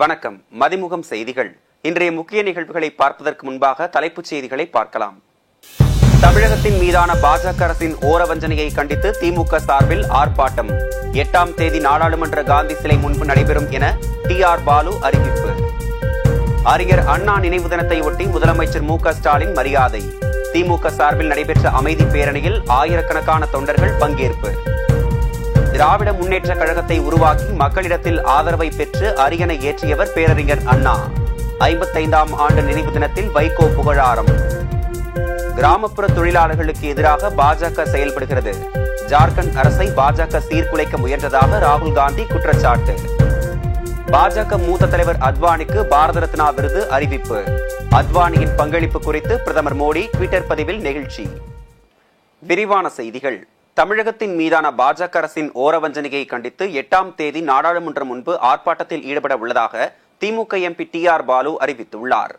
வணக்கம். மதிமுகம் செய்திகள். இன்றைய முக்கிய நிகழ்வுகளை பார்ப்பதற்கு முன்பாக தலைப்புச் செய்திகளை பார்க்கலாம். தமிழகத்தின் மீதான பாஜக அரசின் ஓரவஞ்சனையை கண்டித்து திமுக சார்பில் ஆர்ப்பாட்டம். 8ஆம் தேதி நாடாளுமன்ற காந்தி சிலை முன்பு நடைபெறும் என டி.ஆர். பாலு அறிவிப்பு. அறிஞர் அண்ணா நினைவு தினத்தை ஒட்டி முதலமைச்சர் மு.க. ஸ்டாலின் மரியாதை. திமுக சார்பில் நடைபெற்ற அமைதி பேரணியில் ஆயிரக்கணக்கான தொண்டர்கள் பங்கேற்பு. திராவிட முன்னேற்ற கழகத்தை உருவாக்கி மக்களிடத்தில் ஆதரவை பெற்று அரியணை ஏற்றியவர் பேரறிஞர் அண்ணா. 55ஆம் ஆண்டு நினைவு தினத்தில் வைகோ புகழாரம். கிராமப்புற தொழிலாளர்களுக்கு எதிராக பாஜக செயல்படுகிறது. ஜார்க்கண்ட் அரசை பாஜக சீர்குலைக்க முயன்றதாக ராகுல் காந்தி குற்றச்சாட்டு. பாஜக மூத்த தலைவர் அத்வானிக்கு பாரத ரத்னா விருது அறிவிப்பு. அத்வானியின் பங்களிப்பு குறித்து பிரதமர் மோடி ட்விட்டர் பதிவில் நெகிழ்ச்சி. விரிவான செய்திகள். தமிழகத்தின் மீதான பாஜக அரசின் ஓரவஞ்சனையை கண்டித்து 8ஆம் தேதி நாடாளுமன்றம் முன்பு ஆர்ப்பாட்டத்தில் ஈடுபட உள்ளதாக திமுக எம்பி டி.ஆர். பாலு அறிவித்துள்ளார்.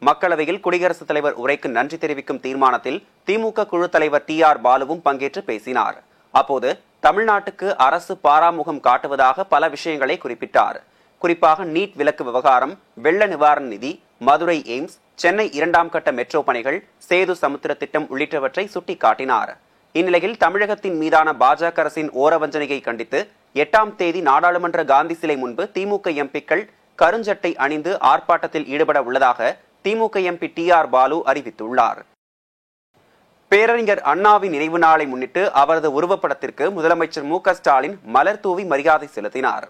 மக்களவையில் குடியரசுத் தலைவர் உரைக்கு நன்றி தெரிவிக்கும் தீர்மானத்தில் திமுக குழு தலைவர் டி.ஆர். பாலுவும் பங்கேற்று பேசினார். அப்போது தமிழ்நாட்டுக்கு அரசு பாராமுகம் காட்டுவதாக பல விஷயங்களை குறிப்பிட்டார். குறிப்பாக நீட் விலக்கு விவகாரம், வெள்ள நிவாரண நிதி, மதுரை எய்ம்ஸ், சென்னை 2ஆம் கட்ட மெட்ரோ பணிகள், சேது சமுத்திர திட்டம் உள்ளிட்டவற்றை சுட்டிக்காட்டினார். இந்நிலையில் தமிழகத்தின் மீதான பாஜக அரசின் ஓரவஞ்சனையை கண்டித்து 8ஆம் தேதி நாடாளுமன்ற காந்தி சிலை முன்பு திமுக எம்பிக்கள் கருஞ்சட்டை அணிந்து ஆர்ப்பாட்டத்தில் ஈடுபட உள்ளதாக திமுக எம்பி டி.ஆர். பாலு அறிவித்துள்ளார். பேரறிஞர் அண்ணாவின் நினைவு நாளை முன்னிட்டு அவரது உருவப்படத்திற்கு முதலமைச்சர் மு.க. ஸ்டாலின் மலர் தூவி மரியாதை செலுத்தினார்.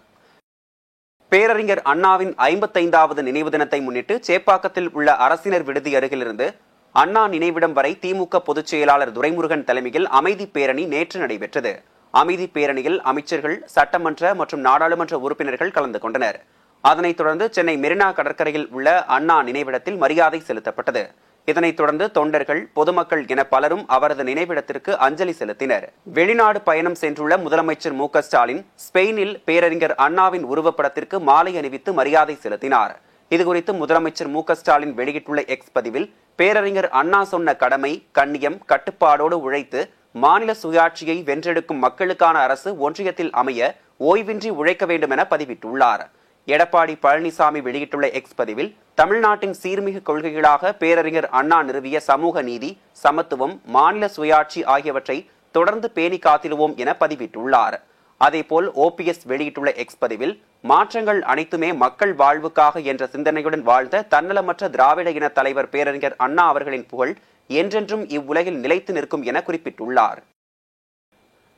பேரறிஞர் அண்ணாவின் 55வது நினைவு தினத்தை முன்னிட்டு சேப்பாக்கத்தில் உள்ள அரசினர் விடுதி அருகிலிருந்து அண்ணா நினைவிடம் வரை திமுக பொதுச் செயலாளர் துரைமுருகன் தலைமையில் அமைதி பேரணி நேற்று நடைபெற்றது. அமைதி பேரணியில் அமைச்சர்கள், சட்டமன்ற மற்றும் நாடாளுமன்ற உறுப்பினர்கள் கலந்து கொண்டனர். அதனைத் தொடர்ந்து சென்னை மெரினா கடற்கரையில் உள்ள அண்ணா நினைவிடத்தில் மரியாதை செலுத்தப்பட்டது. இதனைத் தொடர்ந்து தொண்டர்கள், பொதுமக்கள் என பலரும் அவரது நினைவிடத்திற்கு அஞ்சலி செலுத்தினர். வெளிநாடு பயணம் சென்றுள்ள முதலமைச்சர் மு.க. ஸ்டாலின் ஸ்பெயினில் பேரறிஞர் அண்ணாவின் உருவப்படத்திற்கு மாலை அணிவித்து மரியாதை செலுத்தினார். இதுகுறித்து முதலமைச்சர் மு.க. ஸ்டாலின் வெளியிட்டுள்ள எக்ஸ் பதிவில், பேரறிஞர் அண்ணா சொன்ன கடமை, கண்ணியம், கட்டுப்பாடோடு உழைத்து மாநில சுயாட்சியை வென்றெடுக்கும் மக்களுக்கான அரசு ஒன்றியத்தில் அமைய ஓய்வின்றி உழைக்க வேண்டும் என பதிவிட்டுள்ளார். எடப்பாடி பழனிசாமி வெளியிட்டுள்ள எக்ஸ் பதிவில், தமிழ்நாட்டின் சீர்மிகு கொள்கைகளாக பேரறிஞர் அண்ணா நிறுவிய சமூக நீதி, சமத்துவம், மாநில சுயாட்சி ஆகியவற்றை தொடர்ந்து பேணி காத்திடுவோம் என பதிவிட்டுள்ளார். அதேபோல் ஓபிஎஸ் வெளியிட்டுள்ள எக்ஸ் பதிவில், மாற்றங்கள் அனைத்துமே மக்கள் வாழ்வுக்காக என்ற சிந்தனையுடன் வாழ்ந்த தன்னலமற்ற திராவிட இன தலைவர் பேரறிஞர் அண்ணா அவர்களின் புகழ் என்றென்றும் இவ்வுலகில் நிலைத்து நிற்கும் என குறிப்பிட்டுள்ளார்.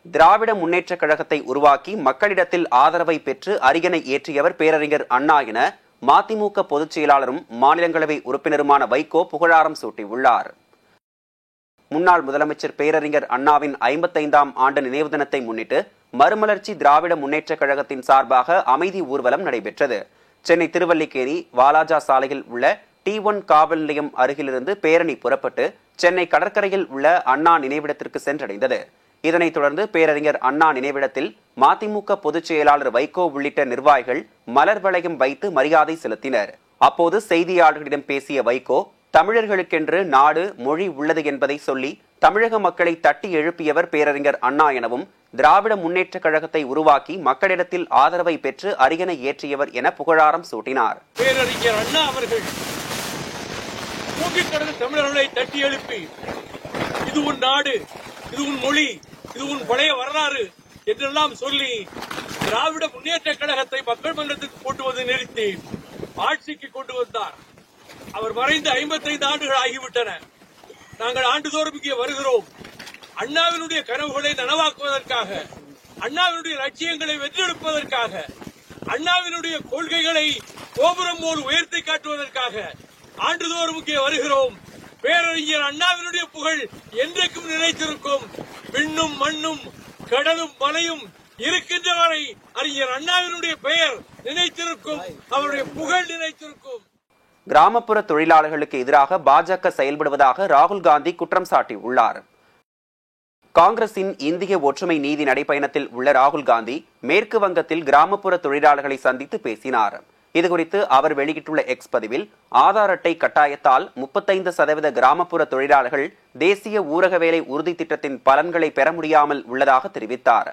திராவிட முன்னேற்ற கழகத்தை உருவாக்கி மக்களிடத்தில் ஆதரவை பெற்று அரியணை ஏற்றியவர் பேரறிஞர் அண்ணா என மதிமுக பொதுச் செயலாளரும் மாநிலங்களவை உறுப்பினருமான வைகோ புகழாரம் சூட்டியுள்ளார். முன்னாள் முதலமைச்சர் பேரறிஞர் அண்ணாவின் 55ஆம் ஆண்டு நினைவு தினத்தை முன்னிட்டு மறுமலர்ச்சி திராவிட முன்னேற்ற கழகத்தின் சார்பாக அமைதி ஊர்வலம் நடைபெற்றது. சென்னை திருவல்லிக்கேணி வாலாஜா சாலையில் உள்ள T1 காவல் நிலையம் அருகிலிருந்து பேரணி புறப்பட்டு சென்னை கடற்கரையில் உள்ள அண்ணா நினைவிடத்திற்கு சென்றடைந்தது. இதனைத் தொடர்ந்து பேரறிஞர் அண்ணா நினைவிடத்தில் மதிமுக பொதுச் செயலாளர் வைகோ உள்ளிட்ட நிர்வாகிகள் மலர் வளையம் வைத்து மரியாதை செலுத்தினர். அப்போது செய்தியாளர்களிடம் பேசிய வைகோ, தமிழர்களுக்கென்று நாடு, மொழி உள்ளது என்பதை சொல்லி தமிழக மக்களை தட்டி எழுப்பியவர் பேரறிஞர் அண்ணா எனவும், திராவிட முன்னேற்ற கழகத்தை உருவாக்கி மக்களிடத்தில் ஆதரவை பெற்று அரியணை ஏற்றியவர் என புகழாரம் சூட்டினார். பேரறிஞர் அண்ணா அவர்கள் தமிழர்களை தட்டி எழுப்பி, இது உன் நாடு, இது உன் மொழி, இது உன் பழைய வரலாறு என்றெல்லாம் சொல்லி திராவிட முன்னேற்ற கழகத்தை மக்கள் மன்றத்துக்கு கொண்டு வந்து நிறுத்தி ஆட்சிக்கு கொண்டு வந்தார். அவர் மறைந்து 55 ஆண்டுகள் ஆகிவிட்டன. நாங்கள் ஆண்டுதோறும் இங்கே வருகிறோம். அண்ணாவினுடைய கனவுகளை நனவாக்குவதற்காக, அண்ணாவினுடைய லட்சியங்களை வென்றெடுப்பதற்காக, அண்ணாவினுடைய கொள்கைகளை கோபுரம் போல் உயர்த்தி காட்டுவதற்காக ஆண்டுதோறும் இங்கே வருகிறோம். பேரறிஞர் அண்ணாவினுடைய புகழ் என்றைக்கும் நிலைத்திருக்கும். விண்ணும் மண்ணும் கடலும் மலையும் இருக்கின்ற வரை அறிஞர் அண்ணாவினுடைய பெயர் நினைத்திருக்கும், அவருடைய புகழ் நினைத்திருக்கும். கிராமப்புற தொழிலாளர்களுக்கு எதிராக பாஜக செயல்படுவதாக ராகுல் காந்தி குற்றம் சாட்டியுள்ளார். காங்கிரசின் இந்திய ஒற்றுமை நீதி நடைபயணத்தில் உள்ள ராகுல் காந்தி மேற்கு வங்கத்தில் கிராமப்புற தொழிலாளர்களை சந்தித்து பேசினார். இதுகுறித்து அவர் வெளியிட்டுள்ள எக்ஸ் பதிவில், ஆதார் அட்டை கட்டாயத்தால் 35% கிராமப்புற தொழிலாளர்கள் தேசிய ஊரக வேலை உறுதி திட்டத்தின் பலன்களை பெற முடியாமல் உள்ளதாக தெரிவித்தார்.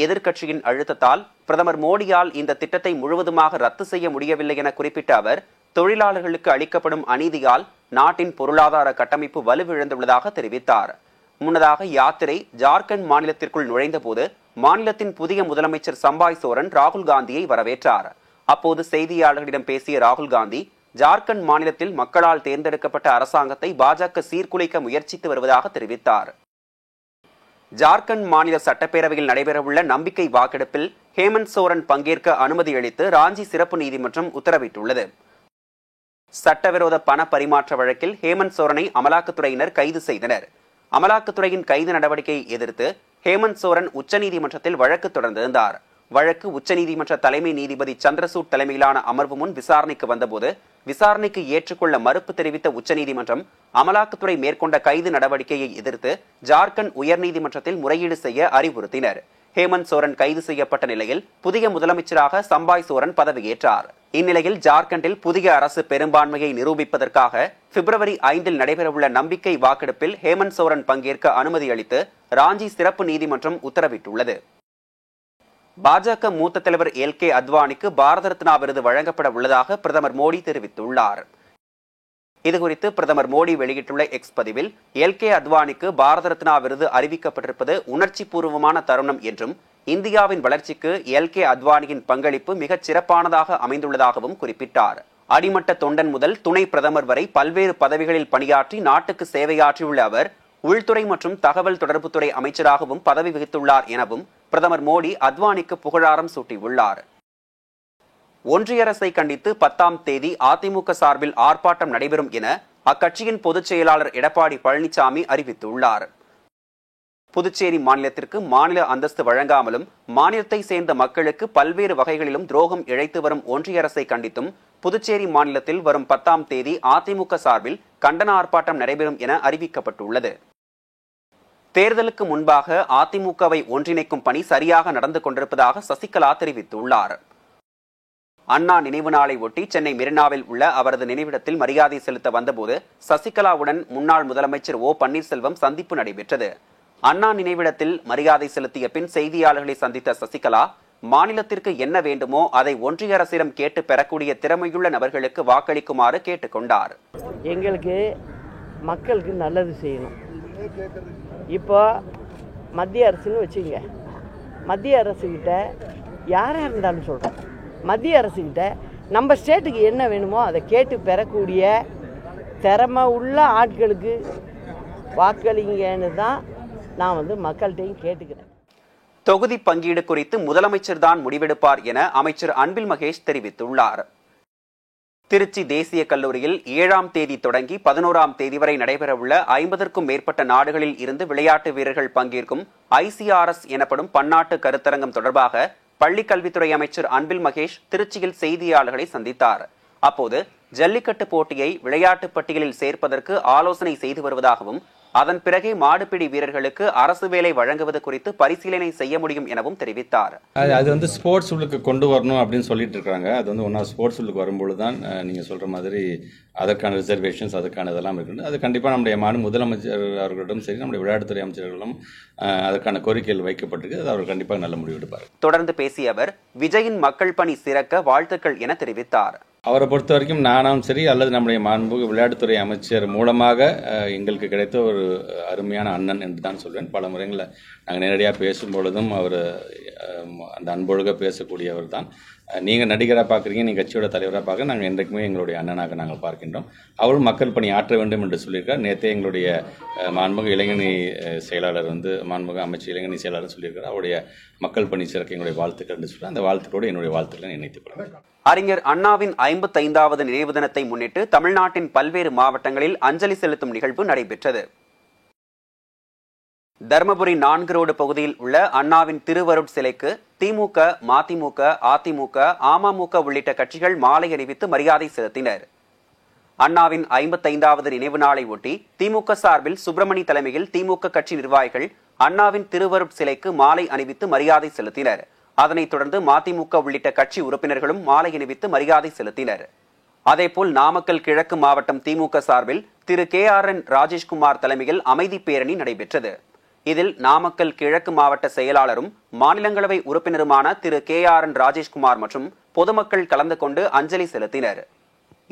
எதிர்க்கட்சியின் அழுத்தத்தால் பிரதமர் மோடியால் இந்த திட்டத்தை முழுவதுமாக ரத்து செய்ய முடியவில்லை என குறிப்பிட்ட அவர், தொழிலாளர்களுக்கு அளிக்கப்படும் அநீதியால் நாட்டின் பொருளாதார கட்டமைப்பு வலுவிழந்துள்ளதாக தெரிவித்தார். முன்னதாக யாத்திரை ஜார்க்கண்ட் மாநிலத்திற்குள் நுழைந்தபோது மாநிலத்தின் புதிய முதலமைச்சர் சம்பாய் சோரன் ராகுல் காந்தியை வரவேற்றார். அப்போது செய்தியாளர்களிடம் பேசிய ராகுல் காந்தி, ஜார்க்கண்ட் மாநிலத்தில் மக்களால் தேர்ந்தெடுக்கப்பட்ட அரசாங்கத்தை பாஜக சீர்குலைக்க முயற்சித்து வருவதாக தெரிவித்தார். ஜார்க்கண்ட் மாநில சட்டப்பேரவையில் நடைபெறவுள்ள நம்பிக்கை வாக்கெடுப்பில் ஹேமந்த் சோரன் பங்கேற்க அனுமதி அளித்து ராஞ்சி சிறப்பு நீதிமன்றம் உத்தரவிட்டுள்ளது. சட்டவிரோத பண பரிமாற்ற வழக்கில் ஹேமந்த் சோரனை அமலாக்கத்துறையினர் கைது செய்தனர். அமலாக்கத்துறையின் கைது நடவடிக்கையை எதிர்த்து ஹேமந்த் சோரன் உச்சநீதிமன்றத்தில் வழக்கு தொடர்ந்திருந்தார். வழக்கு உச்சநீதிமன்ற தலைமை நீதிபதி சந்திரசூட் தலைமையிலான அமர்வு முன் விசாரணைக்கு வந்தபோது விசாரணைக்கு ஏற்றுக்கொள்ள மறுப்பு தெரிவித்த உச்சநீதிமன்றம் அமலாக்கத்துறை மேற்கொண்ட கைது நடவடிக்கையை எதிர்த்து ஜார்க்கண்ட் உயர்நீதிமன்றத்தில் முறையீடு செய்ய அறிவுறுத்தினர். ஹேமந்த் சோரன் கைது செய்யப்பட்ட நிலையில் புதிய முதலமைச்சராக சம்பாய் சோரன் பதவியேற்றார். இந்நிலையில் ஜார்க்கண்டில் புதிய அரசு பெரும்பான்மையை நிரூபிப்பதற்காக பிப்ரவரி 5 நடைபெறவுள்ள நம்பிக்கை வாக்கெடுப்பில் ஹேமந்த் சோரன் பங்கேற்க அனுமதி அளித்து ராஞ்சி சிறப்பு நீதிமன்றம் உத்தரவிட்டுள்ளது. பாஜக மூத்த தலைவர் எல்.கே. அத்வானிக்கு பாரத ரத்னா விருது வழங்கப்பட உள்ளதாக பிரதமர் மோடி தெரிவித்துள்ளார். இதுகுறித்து பிரதமர் மோடி வெளியிட்டுள்ள எக்ஸ் பதிவில், எல்.கே. அத்வானிக்கு பாரத ரத்னா விருது அறிவிக்கப்பட்டிருப்பது உணர்ச்சி பூர்வமான தருணம் என்றும், இந்தியாவின் வளர்ச்சிக்கு எல்.கே. அத்வானியின் பங்களிப்பு மிகச் சிறப்பானதாக அமைந்துள்ளதாகவும் குறிப்பிட்டார். அடிமட்ட தொண்டன் முதல் துணை பிரதமர் வரை பல்வேறு பதவிகளில் பணியாற்றி நாட்டுக்கு சேவையாற்றியுள்ள அவர் உள்துறை மற்றும் தகவல் தொடர்புத்துறை அமைச்சராகவும் பதவி வகித்துள்ளார் எனவும் பிரதமர் மோடி அத்வானிக்கு புகழாரம் சூட்டியுள்ளார். ஒன்றிய அரசை கண்டித்து 10ஆம் தேதி அதிமுக சார்பில் ஆர்ப்பாட்டம் நடைபெறும் என அக்கட்சியின் பொதுச் செயலாளர் எடப்பாடி பழனிசாமி அறிவித்துள்ளார். புதுச்சேரி மாநிலத்திற்கு மாநில அந்தஸ்து வழங்காமலும் மாநிலத்தை சேர்ந்த மக்களுக்கு பல்வேறு வகைகளிலும் துரோகம் இழைத்து வரும் ஒன்றிய அரசை கண்டித்தும் புதுச்சேரி மாநிலத்தில் வரும் 10ஆம் தேதி அதிமுக சார்பில் கண்டன ஆர்ப்பாட்டம் நடைபெறும் என அறிவிக்கப்பட்டுள்ளது. தேர்தலுக்கு முன்பாக அதிமுகவை ஒன்றிணைக்கும் பணி சரியாக நடந்து கொண்டிருப்பதாக சசிகலா தெரிவித்துள்ளார். அண்ணா நினைவு நாளை ஒட்டி சென்னை மெரினாவில் உள்ள அவரது நினைவிடத்தில் மரியாதை செலுத்த வந்தபோது சசிகலாவுடன் முன்னாள் முதலமைச்சர் ஓ பன்னீர்செல்வம் சந்திப்பு நடைபெற்றது. அண்ணா நினைவிடத்தில் மரியாதை செலுத்திய பின் செய்தியாளர்களை சந்தித்த சசிகலா, மாநிலத்திற்கு என்ன வேண்டுமோ அதை ஒன்றிய அரசிடம் கேட்டு பெறக்கூடிய திறமையுள்ள நபர்களுக்கு வாக்களிக்குமாறு கேட்டுக்கொண்டார். எங்களுக்கு மக்களுக்கு நல்லது செய்யணும். இப்போ மத்திய அரசுன்னு வச்சுங்க, மத்திய அரசுக்கிட்ட யாராக இருந்தாலும் சொல்கிறோம், மத்திய அரசுக்கிட்ட நம்ம ஸ்டேட்டுக்கு என்ன வேணுமோ அதை கேட்டு பெறக்கூடிய திறமை உள்ள ஆட்களுக்கு வாக்களிங்கன்னு தான் நான் மக்கள்கிட்டையும் கேட்டுக்கிறேன். தொகுதி பங்கீடு குறித்து முதலமைச்சர் தான் முடிவெடுப்பார் என அமைச்சர் அன்பில் மகேஷ் தெரிவித்துள்ளார். திருச்சி தேசிய கல்லூரியில் 7ஆம் தேதி தொடங்கி 11ஆம் தேதி வரை நடைபெறவுள்ள 50க்கும் மேற்பட்ட நாடுகளில் இருந்து விளையாட்டு வீரர்கள் பங்கேற்கும் ICRS எனப்படும் பன்னாட்டு கருத்தரங்கம் தொடர்பாக பள்ளிக் கல்வித்துறை அமைச்சர் அன்பில் மகேஷ் திருச்சியில் செய்தியாளர்களை சந்தித்தார். அப்போது ஜல்லிக்கட்டு போட்டியை விளையாட்டு பட்டியலில் சேர்ப்பதற்கு ஆலோசனை செய்து வருவதாகவும், அதன் பிறகே மாடுபிடி வீரர்களுக்கு அரசு வேலை வழங்குவது குறித்து பரிசீலனை செய்ய முடியும் எனவும் தெரிவித்தார். அது ஸ்போர்ட்ஸ் உள்ளுக்கு கொண்டு வரணும் அப்படின்னு சொல்லிட்டு இருக்காங்க. அது ஒன்றா ஸ்போர்ட்ஸ் உள்ளுக்கு வரும்பொழுது தான் நீங்கள் சொல்கிற மாதிரி அதற்கான ரிசர்வேஷன்ஸ் அதுக்கான இதெல்லாம் இருக்குது. அது கண்டிப்பாக நம்முடைய முதலமைச்சர் அவர்களிடம் சரி, நம்முடைய விளையாட்டுத்துறை அமைச்சர்களும் அதற்கான கோரிக்கைகள் வைக்கப்பட்டிருக்கு. அது அவர் கண்டிப்பாக நல்ல முடிவு எடுப்பார். தொடர்ந்து பேசிய அவர், விஜயின் மக்கள் பணி சிறக்க வாழ்த்துக்கள் என தெரிவித்தார். அவரை பொறுத்த வரைக்கும் நானும் சரி அல்லது நம்முடைய மாண்புமிகு விளையாட்டுத்துறை அமைச்சர் மூலமாக எங்களுக்கு கிடைத்த ஒரு அருமையான அண்ணன் என்று தான் சொல்வேன். பல முறைகளில் நாங்கள் நேரடியாக பேசும் பொழுதும் அவர் அந்த அன்பொழுக பேசக்கூடியவர் தான். நீங்கள் நடிகராக பார்க்குறீங்க, நீங்கள் கட்சியோட தலைவராக பார்க்க, நாங்கள் என்றைக்குமே எங்களுடைய அண்ணனாக நாங்கள் பார்க்கின்றோம். அவரும் மக்கள் பணி ஆற்ற வேண்டும் என்று சொல்லியிருக்கார். நேற்றே எங்களுடைய மாண்புமிகு இளைஞணி செயலாளர் மாண்புமிகு அமைச்சர் இளைஞணி செயலாளர் சொல்லியிருக்கார். அவருடைய மக்கள் பணி சிறக்க எங்களுடைய வாழ்த்துக்கள் என்று சொல்லி அந்த வாழ்த்துக்களோடு என்னுடைய வாழ்த்துக்களை இணைத்துக் கொள்கிறேன். அறிஞர் அண்ணாவின் 55வது நினைவு தினத்தை முன்னிட்டு தமிழ்நாட்டின் பல்வேறு மாவட்டங்களில் அஞ்சலி செலுத்தும் நிகழ்வு நடைபெற்றது. தர்மபுரி 4 ரோடு பகுதியில் உள்ள அண்ணாவின் திருவருட் சிலைக்கு திமுக, மதிமுக, அதிமுக, அமமுக உள்ளிட்ட கட்சிகள் மாலை அணிவித்து மரியாதை செலுத்தினர். அண்ணாவின் 55வது நினைவு நாளை ஒட்டி திமுக சார்பில் சுப்பிரமணி தலைமையில் திமுக கட்சி நிர்வாகிகள் அண்ணாவின் திருவருட் சிலைக்கு மாலை அணிவித்து மரியாதை செலுத்தினர். அதனைத் தொடர்ந்து மதிமுக உள்ளிட்ட கட்சி உறுப்பினர்களும் மாலை அணிவித்து மரியாதை செலுத்தினர். அதேபோல் நாமக்கல் கிழக்கு மாவட்டம் திமுக சார்பில் திரு KRN ராஜேஷ்குமார் தலைமையில் அமைதி பேரணி நடைபெற்றது. இதில் நாமக்கல் கிழக்கு மாவட்ட செயலாளரும் மாநிலங்களவை உறுப்பினருமான திரு KRN ராஜேஷ்குமார் மற்றும் பொதுமக்கள் கலந்து கொண்டு அஞ்சலி செலுத்தினர்.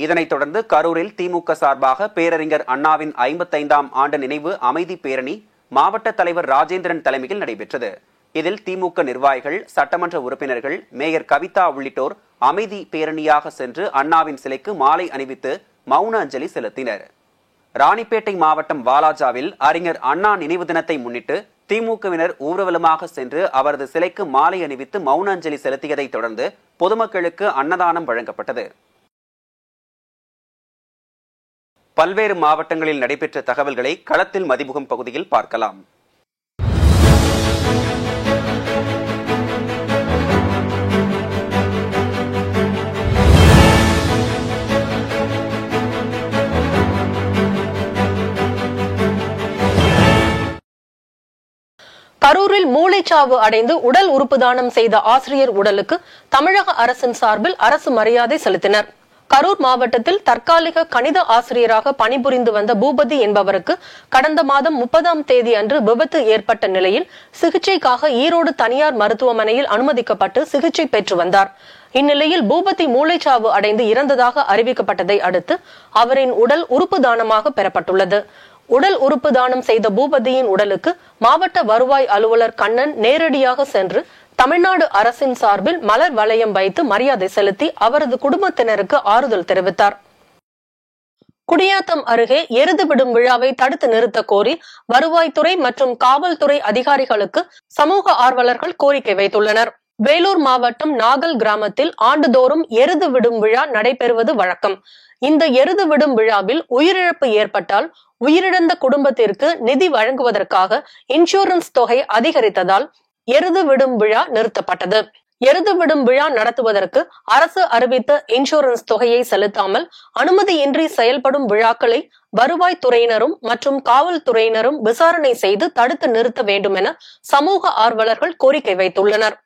இதனைத் தொடர்ந்து கரூரில் திமுக சார்பாக பேரறிஞர் அண்ணாவின் 55ஆம் ஆண்டு நினைவு அமைதி பேரணி மாவட்ட தலைவர் ராஜேந்திரன் தலைமையில் நடைபெற்றது. இதில் திமுக நிர்வாகிகள், சட்டமன்ற உறுப்பினர்கள், மேயர் கவிதா உள்ளிட்டோர் அமைதி பேரணியாக சென்று அண்ணாவின் சிலைக்கு மாலை அணிவித்து மௌன அஞ்சலி செலுத்தினர். ராணிப்பேட்டை மாவட்டம் வாலாஜாவில் அறிஞர் அண்ணா நினைவு தினத்தை முன்னிட்டு திமுகவினர் ஊர்வலமாக சென்று அவரது சிலைக்கு மாலை அணிவித்து மௌன அஞ்சலி செலுத்தியதை தொடர்ந்து பொதுமக்களுக்கு அன்னதானம் வழங்கப்பட்டது. பல்வேறு மாவட்டங்களில் நடைபெற்ற தகவல்களை களத்தில் மதிமுகம் பகுதியில் பார்க்கலாம். கரூரில் மூளைச்சாவு அடைந்து உடல் உறுப்பு தானம் செய்த ஆசிரியர் உடலுக்கு தமிழக அரசின் சார்பில் அரசு மரியாதை செலுத்தினர். கரூர் மாவட்டத்தில் தற்காலிக கணித ஆசிரியராக பணிபுரிந்து வந்த பூபதி என்பவருக்கு கடந்த மாதம் 30ஆம் தேதி அன்று விபத்து ஏற்பட்ட நிலையில் சிகிச்சைக்காக ஈரோடு தனியார் மருத்துவமனையில் அனுமதிக்கப்பட்டு சிகிச்சை பெற்று வந்தார். இந்நிலையில் பூபதி மூளைச்சாவு அடைந்து இறந்ததாக அறிவிக்கப்பட்டதை அடுத்து அவரின் உடல் உறுப்பு தானமாக பெறப்பட்டுள்ளது. உடல் உறுப்பு தானம் செய்த பூபதியின் உடலுக்கு மாவட்ட வருவாய் அலுவலர் கண்ணன் நேரடியாக சென்று தமிழ்நாடு அரசின் சார்பில் மலர் வளையம் வைத்து மரியாதை செலுத்தி அவரது குடும்பத்தினருக்கு ஆறுதல் தெரிவித்தார். குடியாத்தம் அருகே எருது விடும் விழாவை தடுத்து நிறுத்த கோரி வருவாய்த்துறை மற்றும் காவல்துறை அதிகாரிகளுக்கு சமூக ஆர்வலர்கள் கோரிக்கை வைத்துள்ளனர். வேலூர் மாவட்டம் நாகல் கிராமத்தில் ஆண்டுதோறும் எருது விடும் விழா நடைபெறுவது வழக்கம். இந்த எருது விடும் விழாவில் உயிரிழப்பு ஏற்பட்டால் உயிரிழந்த குடும்பத்திற்கு நிதி வழங்குவதற்காக இன்சூரன்ஸ் தொகை அதிகரித்ததால் எருது விடும் விழா நிறுத்தப்பட்டது. எருது விடும் விழா நடத்துவதற்கு அரசு அறிவித்த இன்சூரன்ஸ் தொகையை செலுத்தாமல் அனுமதியின்றி செயல்படும் விழாக்களை வருவாய்த்துறையினரும் மற்றும் காவல்துறையினரும் விசாரணை செய்து தடுத்து நிறுத்த வேண்டும் என சமூக ஆர்வலர்கள் கோரிக்கை வைத்துள்ளனர்.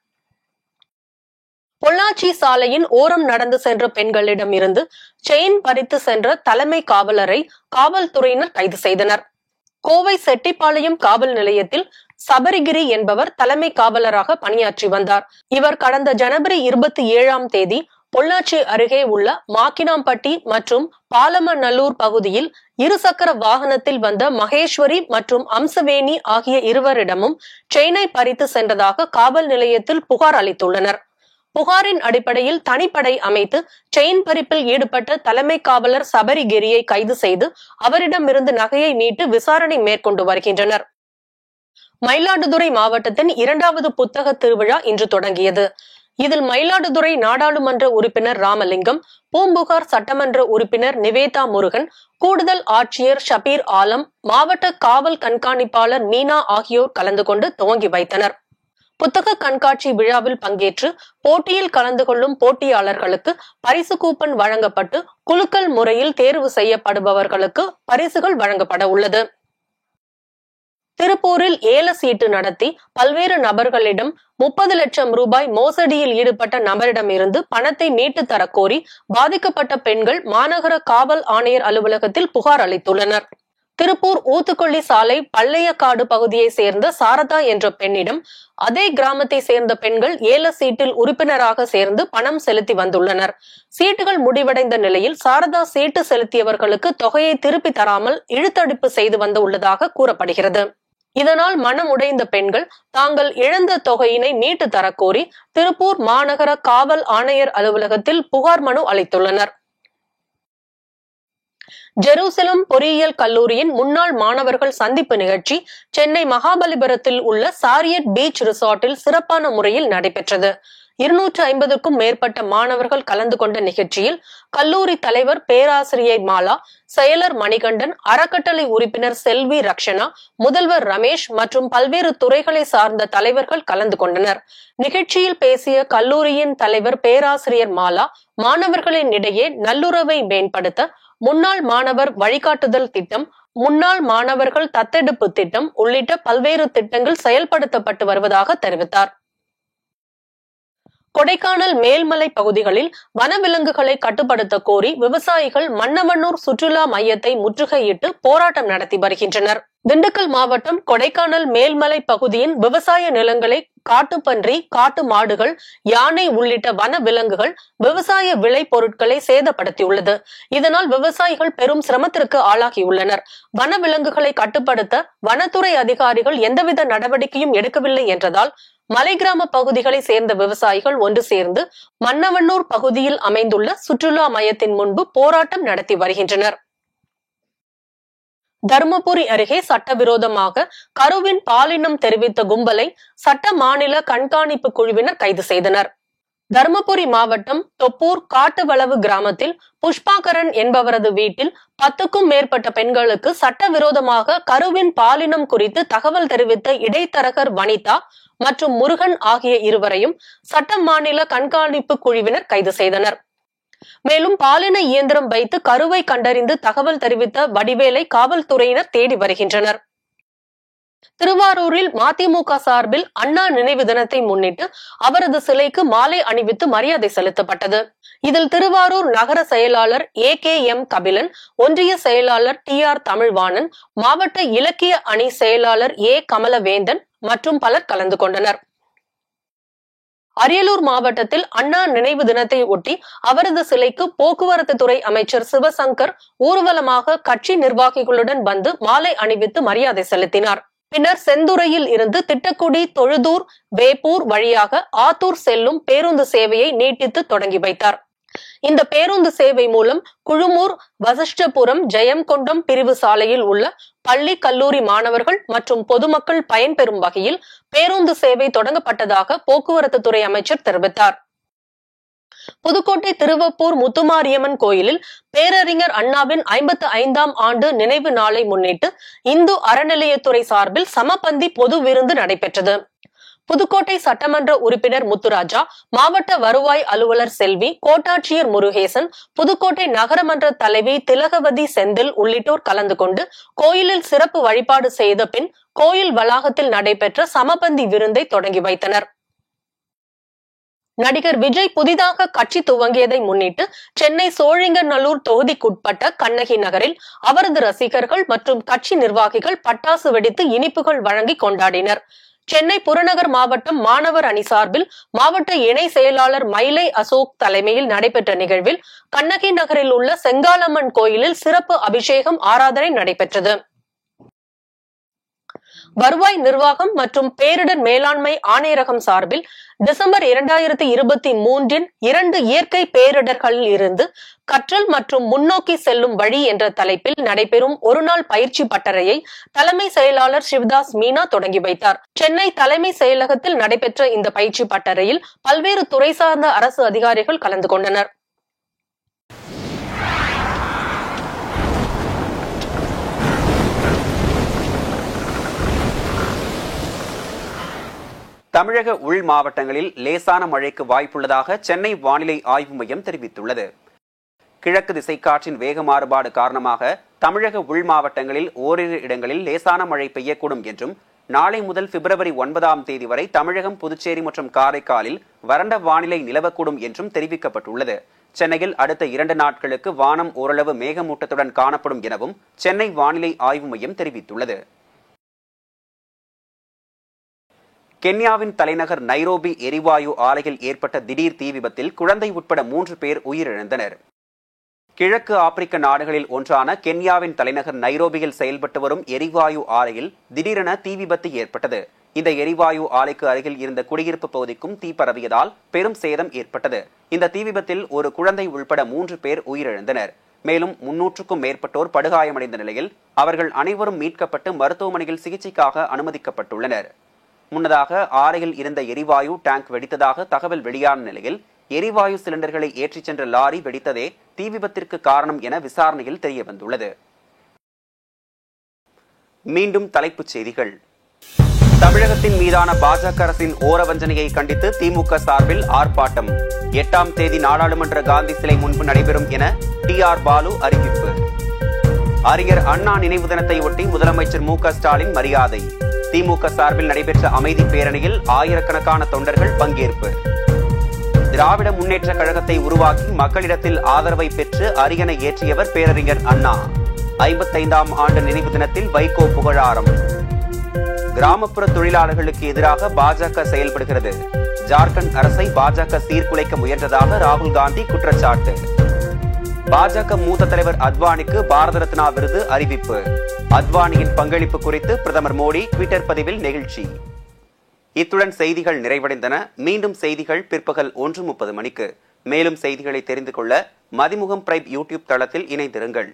பொள்ளாச்சி சாலையின் ஓரம் நடந்து சென்ற பெண்களிடம் இருந்து செயின் பறித்து சென்ற தலைமை காவலரை காவல்துறையினர் கைது செய்தனர். கோவை செட்டிப்பாளையம் காவல் நிலையத்தில் சபரிகிரி என்பவர் தலைமை காவலராக பணியாற்றி வந்தார். இவர் கடந்த ஜனவரி 27ஆம் தேதி பொள்ளாச்சி அருகே உள்ள மாக்கினாம்பட்டி மற்றும் பாலமநல்லூர் பகுதியில் இருசக்கர வாகனத்தில் வந்த மகேஸ்வரி மற்றும் அம்சவேணி ஆகிய இருவரிடமும் செயினை பறித்து சென்றதாக காவல் நிலையத்தில் புகார் அளித்துள்ளனர். புகாரின் அடிப்படையில் தனிப்படை அமைத்து செயின் பறிப்பில் ஈடுபட்ட தலைமை காவலர் சபரிகிரியை கைது செய்து அவரிடமிருந்து நகையை மீட்டு விசாரணை மேற்கொண்டு வருகின்றனர். மயிலாடுதுறை மாவட்டத்தின் 2வது புத்தக திருவிழா இன்று தொடங்கியது. இதில் மயிலாடுதுறை நாடாளுமன்ற உறுப்பினர் ராமலிங்கம், பூம்புகார் சட்டமன்ற உறுப்பினர் நிவேதா முருகன், கூடுதல் ஆட்சியர் ஷபீர் ஆலம், மாவட்ட காவல் கண்காணிப்பாளர் மீனா ஆகியோர் கலந்து கொண்டு துவங்கி வைத்தனர். புத்தக கண்காட்சி விழாவில் பங்கேற்று போட்டியில் கலந்து கொள்ளும் போட்டியாளர்களுக்கு பரிசு கூப்பன் வழங்கப்பட்டு குலுக்கல் முறையில் தேர்வு செய்யப்படுபவர்களுக்கு பரிசுகள் வழங்கப்பட உள்ளது. திருப்பூரில் ஏல சீட்டு நடத்தி பல்வேறு நபர்களிடம் 30 லட்சம் ரூபாய் மோசடியில் ஈடுபட்ட நபரிடமிருந்து பணத்தை மீட்டு தரக்கோரி பாதிக்கப்பட்ட பெண்கள் மாநகர காவல் ஆணையர் அலுவலகத்தில் புகார் அளித்துள்ளனர். திருப்பூர் ஊத்துக்கொள்ளி சாலை பள்ளையக்காடு பகுதியை சேர்ந்த சாரதா என்ற பெண்ணிடம் அதே கிராமத்தை சேர்ந்த பெண்கள் ஏல சீட்டில் உறுப்பினராக சேர்ந்து பணம் செலுத்தி வந்துள்ளனர். சீட்டுகள் முடிவடைந்த நிலையில் சாரதா சீட்டு செலுத்தியவர்களுக்கு தொகையை திருப்பி தராமல் இழுத்தடிப்பு செய்து வந்து உள்ளதாக கூறப்படுகிறது. இதனால் மனம் உடைந்த பெண்கள் தாங்கள் இழந்த தொகையினை மீட்டு தரக்கோரி திருப்பூர் மாநகர காவல் ஆணையர் அலுவலகத்தில் புகார் மனு அளித்துள்ளனர். ஜெருசலம் பொறியியல் கல்லூரியின் முன்னாள் மாணவர்கள் சந்திப்பு நிகழ்ச்சி சென்னை மகாபலிபுரத்தில் உள்ள சாரியட் பீச் ரிசார்ட்டில் சிறப்பான முறையில் நடைபெற்றது. 250க்கும் மேற்பட்ட மாணவர்கள் கலந்து கொண்ட நிகழ்ச்சியில் கல்லூரி தலைவர் பேராசிரியை மாலா, செயலர் மணிகண்டன், அறக்கட்டளை உறுப்பினர் செல்வி ரக்ஷனா, முதல்வர் ரமேஷ் மற்றும் பல்வேறு துறைகளை சார்ந்த தலைவர்கள் கலந்து கொண்டனர். நிகழ்ச்சியில் பேசிய கல்லூரியின் தலைவர் பேராசிரியர் மாலா, மாணவர்களின் இடையே நல்லுறவை மேம்படுத்த முன்னாள் மாணவர் வழிகாட்டுதல் திட்டம், முன்னாள் மாணவர்கள் தத்தெடுப்பு திட்டம் உள்ளிட்ட பல்வேறு திட்டங்கள் செயல்படுத்தப்பட்டு வருவதாக தெரிவித்தார். கொடைக்கானல் மேல்மலை பகுதிகளில் வனவிலங்குகளை கட்டுப்படுத்த கோரி விவசாயிகள் மன்னவனூர் சுற்றுலா மையத்தை முற்றுகையிட்டு போராட்டம் நடத்தி வருகின்றனர். திண்டுக்கல் மாவட்டம் கொடைக்கானல் மேல்மலை பகுதியின் விவசாய நிலங்களை காட்டுப்பன்றி, காட்டு மாடுகள், யானை உள்ளிட்ட வன விலங்குகள் விவசாய விளை பொருட்களை சேதப்படுத்தியுள்ளது. இதனால் விவசாயிகள் பெரும் சிரமத்திற்கு ஆளாகியுள்ளனர். வன விலங்குகளை கட்டுப்படுத்த வனத்துறை அதிகாரிகள் எந்தவித நடவடிக்கையும் எடுக்கவில்லை என்றதால் மலை கிராம பகுதிகளை சேர்ந்த விவசாயிகள் ஒன்று சேர்ந்து மன்னவனூர் பகுதியில் அமைந்துள்ள சுற்றுலா மையத்தின் முன்பு போராட்டம் நடத்தி வருகின்றனர். தருமபுரி அருகே சட்டவிரோதமாக கருவின் பாலினம் தெரிவித்த கும்பலை சட்ட மாநில கண்காணிப்பு குழுவினர் கைது செய்தனர். தருமபுரி மாவட்டம் தொப்பூர் காட்டுவளவு கிராமத்தில் புஷ்பாகரன் என்பவரது வீட்டில் 10க்கும் மேற்பட்ட பெண்களுக்கு சட்டவிரோதமாக கருவின் பாலினம் குறித்து தகவல் தெரிவித்த இடைத்தரகர் வனிதா மற்றும் முருகன் ஆகிய இருவரையும் சட்ட மாநில கண்காணிப்பு குழுவினர் கைது செய்தனர். மேலும் பாலின இயந்திரம் வைத்து கருவை கண்டறிந்து தகவல் தெரிவித்த வடிவேலை காவல்துறையினர் தேடி வருகின்றனர். திருவாரூரில் மதிமுக சார்பில் அண்ணா நினைவு தினத்தை முன்னிட்டு அவரது சிலைக்கு மாலை அணிவித்து மரியாதை செலுத்தப்பட்டது. இதில் திருவாரூர் நகர செயலாளர் AKM கபிலன், ஒன்றிய செயலாளர் TR தமிழ்வாணன், மாவட்ட இலக்கிய அணி செயலாளர் A கமலவேந்தன் மற்றும் பலர் கலந்து கொண்டனர். அரியலூர் மாவட்டத்தில் அண்ணா நினைவு தினத்தை ஒட்டி அவரது சிலைக்கு போக்குவரத்து துறை அமைச்சர் சிவசங்கர் ஊர்வலமாக கட்சி நிர்வாகிகளுடன் வந்து மாலை அணிவித்து மரியாதை செலுத்தினார். பின்னர் செந்துறையில் இருந்து திட்டக்குடி, தொழுதூர், வேப்பூர் வழியாக ஆத்தூர் செல்லும் பேருந்து சேவையை நீட்டித்து தொடங்கி வைத்தார். இந்த பேருந்து சேவை மூலம் குழுமூர், வசிஷ்டபுரம், ஜெயங்கொண்டம் பிரிவு சாலையில் உள்ள பள்ளி, கல்லூரி மாணவர்கள் மற்றும் பொதுமக்கள் பயன்பெறும் வகையில் பேருந்து சேவை தொடங்கப்பட்டதாக போக்குவரத்து துறை அமைச்சர் தெரிவித்தார். புதுக்கோட்டை திருவப்பூர் முத்துமாரியம்மன் கோயிலில் பேரறிஞர் அண்ணாவின் 55ஆம் ஆண்டு நினைவு நாளை முன்னிட்டு இந்து அறநிலையத்துறை சார்பில் சமபந்தி பொது விருந்து நடைபெற்றது. புதுக்கோட்டை சட்டமன்ற உறுப்பினர் முத்துராஜா, மாவட்ட வருவாய் அலுவலர் செல்வி, கோட்டாட்சியர் முருகேசன், புதுக்கோட்டை நகரமன்ற தலைவி திலகவதி செந்தில் உள்ளிட்டோர் கலந்து கொண்டு கோயிலில் சிறப்பு வழிபாடு செய்த பின் கோயில் வளாகத்தில் நடைபெற்ற சமபந்தி விருந்தை தொடங்கி வைத்தனர். நடிகர் விஜய் புதிதாக கட்சி துவங்கியதை முன்னிட்டு சென்னை சோழிங்கநல்லூர் தொகுதிக்குட்பட்ட கண்ணகி நகரில் அவரது ரசிகர்கள் மற்றும் கட்சி நிர்வாகிகள் பட்டாசு வெடித்து இனிப்புகள் வழங்கி கொண்டாடினர். சென்னை புறநகர் மாவட்டம் மாணவர் அணி சார்பில் மாவட்ட இணை செயலாளர் மயிலை அசோக் தலைமையில் நடைபெற்ற நிகழ்வில் கண்ணகி நகரில் உள்ள செங்காலம்மன் கோயிலில் சிறப்பு அபிஷேகம், ஆராதனை நடைபெற்றது. வருவாய் நிர்வாகம் மற்றும் பேரிடர் மேலாண்மை ஆணையரகம் சார்பில் டிசம்பர் 2023 2 இயற்கை பேரிடர்களில் இருந்து கற்றல் மற்றும் முன்னோக்கி செல்லும் வழி என்ற தலைப்பில் நடைபெறும் ஒருநாள் பயிற்சி பட்டறையை தலைமை செயலாளர் சிவதாஸ் மீனா தொடங்கி வைத்தார். சென்னை தலைமை செயலகத்தில் நடைபெற்ற இந்த பயிற்சி பட்டறையில் பல்வேறு துறை சார்ந்த அரசு அதிகாரிகள் கலந்து கொண்டனர். தமிழக உள் மாவட்டங்களில் லேசான மழைக்கு வாய்ப்புள்ளதாக சென்னை வானிலை ஆய்வு மையம் தெரிவித்துள்ளது. கிழக்கு திசைக்காற்றின் வேக மாறுபாடு காரணமாக தமிழக உள் மாவட்டங்களில் ஓரிரு இடங்களில் லேசான மழை பெய்யக்கூடும் என்றும், நாளை முதல் பிப்ரவரி 9ஆம் தேதி வரை தமிழகம், புதுச்சேரி மற்றும் காரைக்காலில் வறண்ட வானிலை நிலவக்கூடும் என்றும் தெரிவிக்கப்பட்டுள்ளது. சென்னையில் அடுத்த 2 நாட்களுக்கு வானம் ஓரளவு மேகமூட்டத்துடன் காணப்படும் எனவும் சென்னை வானிலை ஆய்வு மையம் தெரிவித்துள்ளது. கென்யாவின் தலைநகர் நைரோபி எரிவாயு ஆலையில் ஏற்பட்ட திடீர் தீ விபத்தில் குழந்தை உட்பட 3 பேர் உயிரிழந்தனர். கிழக்கு ஆப்பிரிக்க நாடுகளில் ஒன்றான கென்யாவின் தலைநகர் நைரோபியில் செயல்பட்டு வரும் எரிவாயு ஆலையில் திடீரென தீ விபத்து ஏற்பட்டது. இந்த எரிவாயு ஆலைக்கு அருகில் இருந்த குடியிருப்பு பகுதிக்கும் தீ பரவியதால் பெரும் சேதம் ஏற்பட்டது. இந்த தீ விபத்தில் ஒரு குழந்தை உள்பட 3 பேர் உயிரிழந்தனர். மேலும் 300க்கும் மேற்பட்டோர் படுகாயமடைந்த நிலையில் அவர்கள் அனைவரும் மீட்கப்பட்டு மருத்துவமனையில் சிகிச்சைக்காக அனுமதிக்கப்பட்டுள்ளனர். முன்னதாக ஆலையில் இருந்த எரிவாயு டேங்க் வெடித்ததாக தகவல் வெளியான நிலையில் எரிவாயு சிலிண்டர்களை ஏற்றிச் சென்ற லாரி வெடித்ததே தீ விபத்திற்கு காரணம் என விசாரணையில் தெரியவந்துள்ளது. மீண்டும் தலைப்புச் செய்திகள். தமிழகத்தின் மீதான பாஜக அரசின் ஓரவஞ்சனையை கண்டித்து திமுக சார்பில் ஆர்ப்பாட்டம். 8ஆம் தேதி நாடாளுமன்ற காந்தி சிலை முன்பு நடைபெறும் என TR பாலு அறிவிப்பு. அறிஞர் அண்ணா நினைவு தினத்தை ஒட்டி முதலமைச்சர் மு க ஸ்டாலின் மரியாதை. திமுக சார்பில் நடைபெற்ற அமைதி பேரணியில் ஆயிரக்கணக்கான தொண்டர்கள் பங்கேற்பு. திராவிட முன்னேற்ற கழகத்தை உருவாக்கி மக்களிடத்தில் ஆதரவை பெற்று அரியணை ஏற்றியவர் பேரறிஞர் அண்ணா. 55ஆம் ஆண்டு நினைவு தினத்தில் வைகோ புகழாரம். கிராமப்புற தொழிலாளர்களுக்கு எதிராக பாஜக செயல்படுகிறது. ஜார்க்கண்ட் அரசை பாஜக சீர்குலைக்க முயன்றதாக ராகுல் காந்தி குற்றச்சாட்டு. பாஜக மூத்த தலைவர் அத்வானிக்கு பாரத ரத்னா விருது அறிவிப்பு. அத்வானியின் பங்களிப்பு குறித்து பிரதமர் மோடி ட்விட்டர் பதிவில் நெகிழ்ச்சி. இத்துடன் செய்திகள் நிறைவடைந்தன. மீண்டும் செய்திகள் பிற்பகல் 1:30 மணிக்கு. மேலும் செய்திகளை தெரிந்து கொள்ள மதிமுகம் பிரைம் யூடியூப் தளத்தில் இணைந்திருங்கள்.